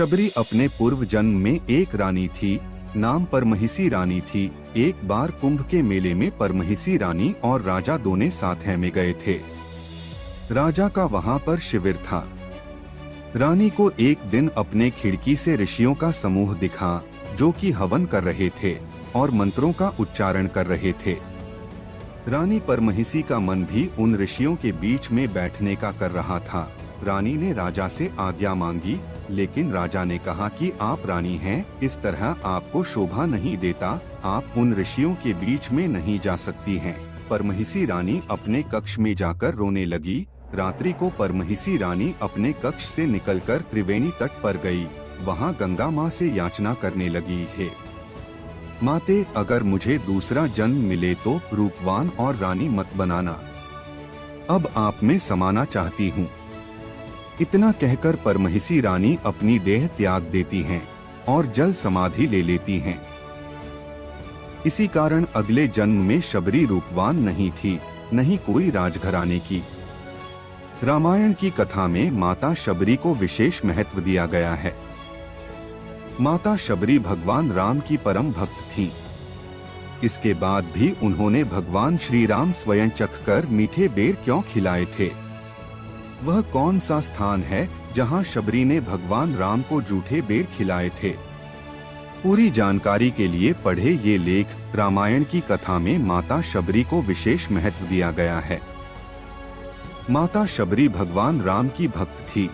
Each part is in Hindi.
शबरी अपने पूर्व जन्म में एक रानी थी, नाम परमहिसी रानी थी। एक बार कुंभ के मेले में परमहिसी रानी और राजा दोनों साथ में गए थे। राजा का वहां पर शिविर था। रानी को एक दिन अपने खिड़की से ऋषियों का समूह दिखा, जो कि हवन कर रहे थे और मंत्रों का उच्चारण कर रहे थे। रानी परमहिसी का मन भी उन ऋषियों के बीच में बैठने का कर रहा था। रानी ने राजा से आज्ञा मांगी, लेकिन राजा ने कहा कि आप रानी हैं, इस तरह आपको शोभा नहीं देता, आप उन ऋषियों के बीच में नहीं जा सकती हैं। परमहिसी रानी अपने कक्ष में जाकर रोने लगी। रात्रि को परमहिसी रानी अपने कक्ष से निकलकर त्रिवेणी तट पर गई। वहां गंगा माँ से याचना करने लगी, हे माते, अगर मुझे दूसरा जन्म मिले तो रूपवान और रानी मत बनाना, अब आप में समाना चाहती हूँ। इतना कहकर परमहिसी रानी अपनी देह त्याग देती हैं और जल समाधि ले लेती हैं। इसी कारण अगले जन्म में शबरी रूपवान नहीं थी, नहीं कोई राजघराने की। रामायण की कथा में माता शबरी को विशेष महत्व दिया गया है। माता शबरी भगवान राम की परम भक्त थी। इसके बाद भी उन्होंने भगवान श्री राम स्वयं चखकर मीठे बेर क्यों खिलाए थे? वह कौन सा स्थान है जहां शबरी ने भगवान राम को जूठे बेर खिलाए थे? पूरी जानकारी के लिए पढ़े ये लेख। रामायण की कथा में माता शबरी को विशेष महत्व दिया गया है। माता शबरी भगवान राम की भक्त थी।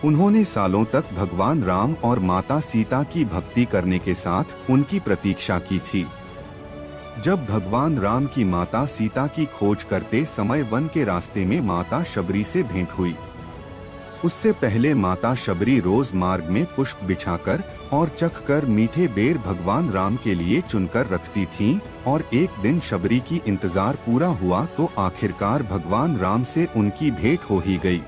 उन्होंने सालों तक भगवान राम और माता सीता की भक्ति करने के साथ उनकी प्रतीक्षा की थी। जब भगवान राम की माता सीता की खोज करते समय वन के रास्ते में माता शबरी से भेंट हुई। उससे पहले माता शबरी रोज मार्ग में पुष्प बिछाकर और चखकर मीठे बेर भगवान राम के लिए चुनकर रखती थीं, और एक दिन शबरी की इंतजार पूरा हुआ तो आखिरकार भगवान राम से उनकी भेंट हो ही गई।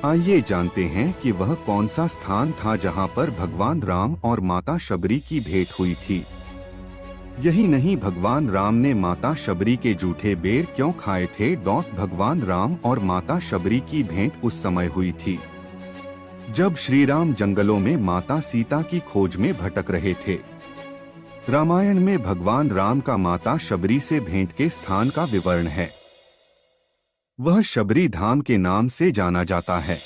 आइए जानते हैं कि वह कौन सा स्थान था जहां पर भगवान राम और माता शबरी की भेंट हुई थी। यही नहीं, भगवान राम ने माता शबरी के जूठे बेर क्यों खाए थे? भगवान राम और माता शबरी की भेंट उस समय हुई थी जब श्री राम जंगलों में माता सीता की खोज में भटक रहे थे। रामायण में भगवान राम का माता शबरी से भेंट के स्थान का विवरण है। वह शबरी धाम के नाम से जाना जाता है।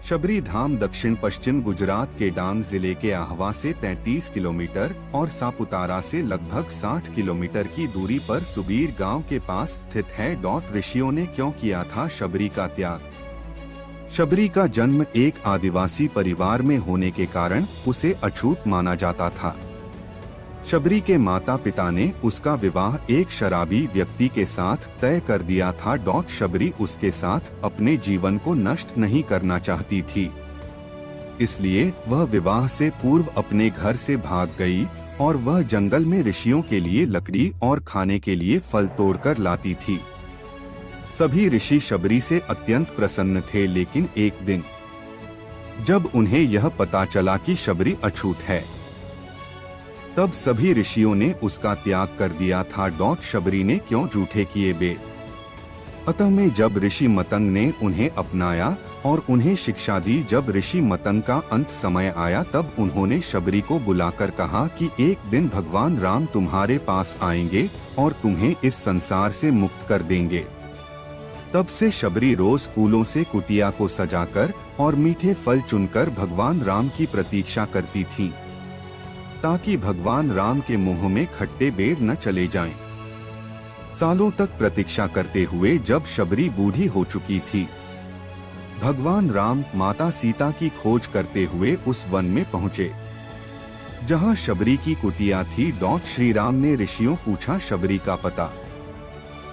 शबरी धाम दक्षिण पश्चिम गुजरात के डांग जिले के आहवा से 33 किलोमीटर और सापुतारा से लगभग 60 किलोमीटर की दूरी पर सुबीर गांव के पास स्थित है। ऋषियों ने क्यों किया था शबरी का त्याग? शबरी का जन्म एक आदिवासी परिवार में होने के कारण उसे अछूत माना जाता था। शबरी के माता पिता ने उसका विवाह एक शराबी व्यक्ति के साथ तय कर दिया था। शबरी उसके साथ अपने जीवन को नष्ट नहीं करना चाहती थी, इसलिए वह विवाह से पूर्व अपने घर से भाग गई और वह जंगल में ऋषियों के लिए लकड़ी और खाने के लिए फल तोड़कर लाती थी। सभी ऋषि शबरी से अत्यंत प्रसन्न थे, लेकिन एक दिन जब उन्हें यह पता चला कि शबरी अछूत है, तब सभी ऋषियों ने उसका त्याग कर दिया था। शबरी ने क्यों जूठे किए बेर? अतः में जब ऋषि मतंग ने उन्हें अपनाया और उन्हें शिक्षा दी, जब ऋषि मतंग का अंत समय आया तब उन्होंने शबरी को बुलाकर कहा कि एक दिन भगवान राम तुम्हारे पास आएंगे और तुम्हें इस संसार से मुक्त कर देंगे। तब से शबरी रोज फूलों से कुटिया को सजाकर और मीठे फल चुनकर भगवान राम की प्रतीक्षा करती थी, ताकि भगवान राम के मुंह में खट्टे बेर न चले जाएं। सालों तक प्रतीक्षा करते हुए जब शबरी बूढ़ी हो चुकी थी, भगवान राम माता सीता की खोज करते हुए उस वन में पहुँचे जहां शबरी की कुटिया थी। श्री राम ने ऋषियों पूछा शबरी का पता।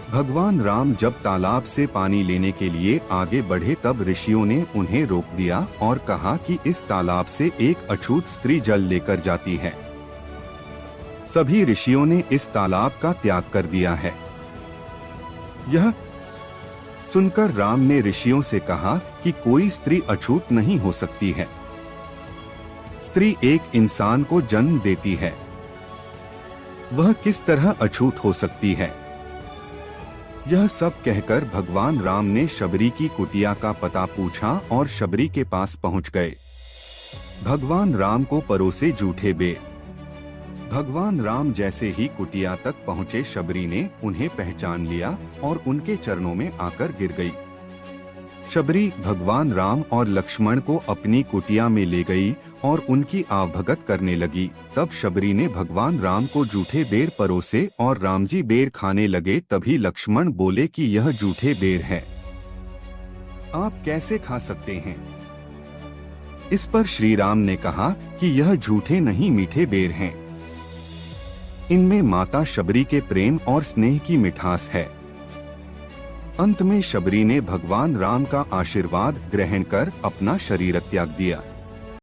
भगवान राम जब तालाब से पानी लेने के लिए आगे बढ़े तब ऋषियों ने उन्हें रोक दिया और कहा कि इस तालाब से एक अछूत स्त्री जल लेकर जाती है। सभी ऋषियों ने इस तालाब का त्याग कर दिया है। यह सुनकर राम ने ऋषियों से कहा कि कोई स्त्री अछूत नहीं हो सकती है। स्त्री एक इंसान को जन्म देती है, वह किस तरह अछूत हो सकती है? यह सब कहकर भगवान राम ने शबरी की कुटिया का पता पूछा और शबरी के पास पहुंच गए। भगवान राम को परोसे जूठे बेर। भगवान राम जैसे ही कुटिया तक पहुंचे, शबरी ने उन्हें पहचान लिया और उनके चरणों में आकर गिर गई। शबरी भगवान राम और लक्ष्मण को अपनी कुटिया में ले गई और उनकी आवभगत करने लगी। तब शबरी ने भगवान राम को जूठे बेर परोसे और राम जी बेर खाने लगे। तभी लक्ष्मण बोले कि यह जूठे बेर है, आप कैसे खा सकते हैं? इस पर श्री राम ने कहा कि यह झूठे नहीं, मीठे बेर हैं। इनमें माता शबरी के प्रेम और स्नेह की मिठास है। अंत में शबरी ने भगवान राम का आशीर्वाद ग्रहण कर अपना शरीर त्याग दिया।